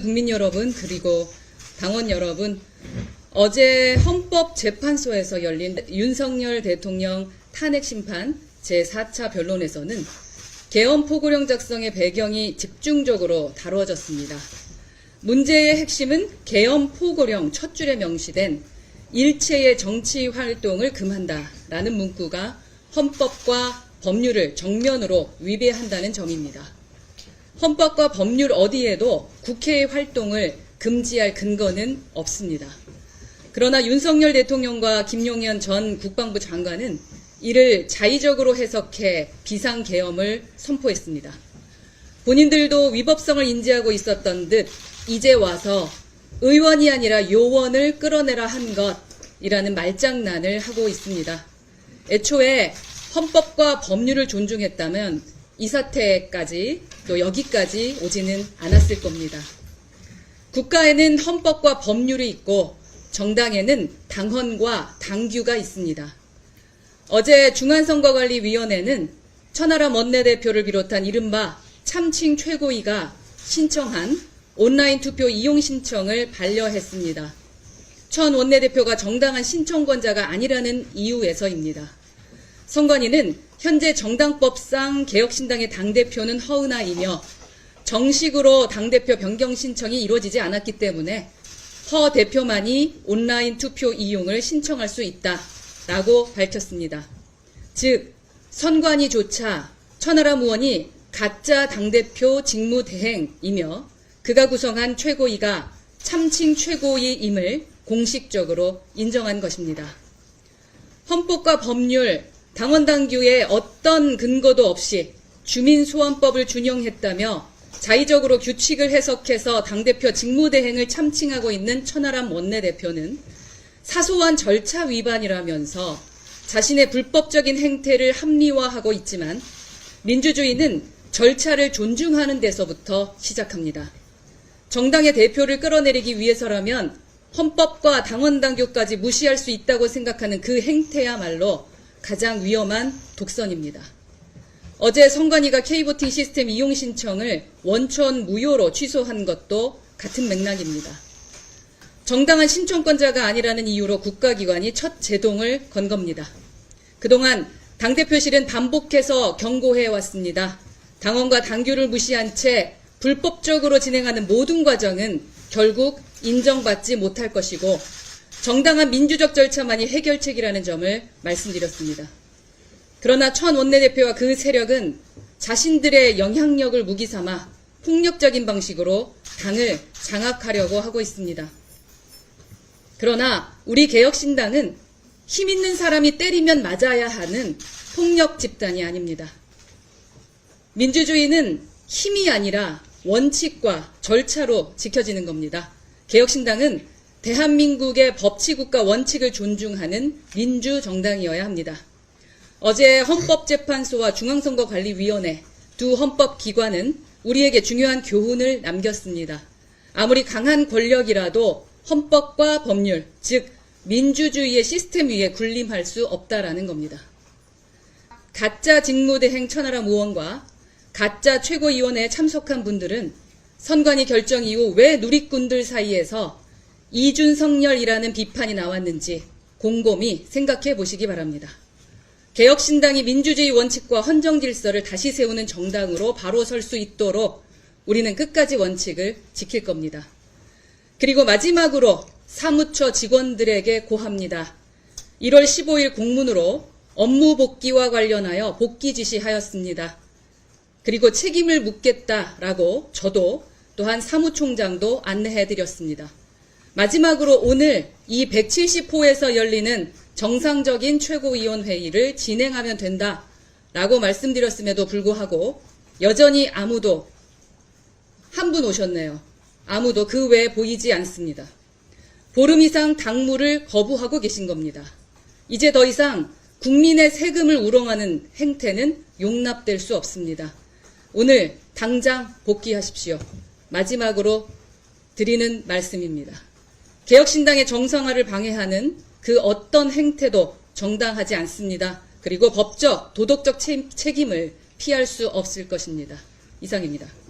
국민 여러분, 그리고 당원 여러분, 어제 헌법재판소에서 열린 윤석열 대통령 탄핵심판 제4차 변론에서는 계엄 포고령 작성의 배경이 집중적으로 다루어졌습니다. 문제의 핵심은 계엄 포고령 첫 줄에 명시된 일체의 정치 활동을 금한다라는 문구가 헌법과 법률을 정면으로 위배한다는 점입니다. 헌법과 법률 어디에도 국회의 활동을 금지할 근거는 없습니다. 그러나 윤석열 대통령과 김용현 전 국방부 장관은 이를 자의적으로 해석해 비상계엄을 선포했습니다. 본인들도 위법성을 인지하고 있었던 듯 이제 와서 의원이 아니라 요원을 끌어내라 한 것이라는 말장난을 하고 있습니다. 애초에 헌법과 법률을 존중했다면 이 사태까지 또 여기까지 오지는 않았을 겁니다. 국가에는 헌법과 법률이 있고 정당에는 당헌과 당규가 있습니다. 어제 중앙선거관리위원회는 천하람 원내대표를 비롯한 이른바 참칭 최고위가 신청한 온라인 투표 이용 신청을 반려했습니다. 천 원내대표가 정당한 신청권자가 아니라는 이유에서입니다. 선관위는 현재 정당법상 개혁신당의 당대표는 허은하이며 정식으로 당대표 변경 신청이 이루어지지 않았기 때문에 허 대표만이 온라인 투표 이용을 신청할 수 있다라고 밝혔습니다. 즉 선관위조차 천하람 의원이 가짜 당대표 직무대행이며 그가 구성한 최고위가 참칭 최고위임을 공식적으로 인정한 것입니다. 헌법과 법률, 당헌당규에 어떤 근거도 없이 주민소원법을 준용했다며 자의적으로 규칙을 해석해서 당대표 직무대행을 참칭하고 있는 천하람 원내대표는 사소한 절차 위반이라면서 자신의 불법적인 행태를 합리화하고 있지만 민주주의는 절차를 존중하는 데서부터 시작합니다. 정당의 대표를 끌어내리기 위해서라면 헌법과 당헌당규까지 무시할 수 있다고 생각하는 그 행태야말로 가장 위험한 독선입니다. 어제 선관위가 K보팅 시스템 이용 신청을 원천 무효로 취소한 것도 같은 맥락입니다. 정당한 신청권자가 아니라는 이유로 국가기관이 첫 제동을 건 겁니다. 그동안 당대표실은 반복해서 경고해왔습니다. 당헌과 당규를 무시한 채 불법적으로 진행하는 모든 과정은 결국 인정받지 못할 것이고 정당한 민주적 절차만이 해결책이라는 점을 말씀드렸습니다. 그러나 천 원내대표와 그 세력은 자신들의 영향력을 무기 삼아 폭력적인 방식으로 당을 장악하려고 하고 있습니다. 그러나 우리 개혁신당은 힘 있는 사람이 때리면 맞아야 하는 폭력 집단이 아닙니다. 민주주의는 힘이 아니라 원칙과 절차로 지켜지는 겁니다. 개혁신당은 대한민국의 법치국가 원칙을 존중하는 민주정당이어야 합니다. 어제 헌법재판소와 중앙선거관리위원회 두 헌법기관은 우리에게 중요한 교훈을 남겼습니다. 아무리 강한 권력이라도 헌법과 법률, 즉 민주주의의 시스템 위에 군림할 수 없다라는 겁니다. 가짜 직무대행 천하람 의원과 가짜 최고위원회에 참석한 분들은 선관위 결정 이후 왜 누리꾼들 사이에서 이준석열이라는 비판이 나왔는지 곰곰이 생각해 보시기 바랍니다. 개혁신당이 민주주의 원칙과 헌정질서를 다시 세우는 정당으로 바로 설 수 있도록 우리는 끝까지 원칙을 지킬 겁니다. 그리고 마지막으로 사무처 직원들에게 고합니다. 1월 15일 공문으로 업무 복귀와 관련하여 복귀 지시하였습니다. 그리고 책임을 묻겠다라고 저도 또한 사무총장도 안내해드렸습니다. 마지막으로 오늘 이 170호에서 열리는 정상적인 최고위원회의를 진행하면 된다라고 말씀드렸음에도 불구하고 여전히 아무도 한 분 오셨네요. 아무도 그 외에 보이지 않습니다. 보름 이상 당무를 거부하고 계신 겁니다. 이제 더 이상 국민의 세금을 우롱하는 행태는 용납될 수 없습니다. 오늘 당장 복귀하십시오. 마지막으로 드리는 말씀입니다. 개혁신당의 정상화를 방해하는 그 어떤 행태도 정당하지 않습니다. 그리고 법적, 도덕적 책임을 피할 수 없을 것입니다. 이상입니다.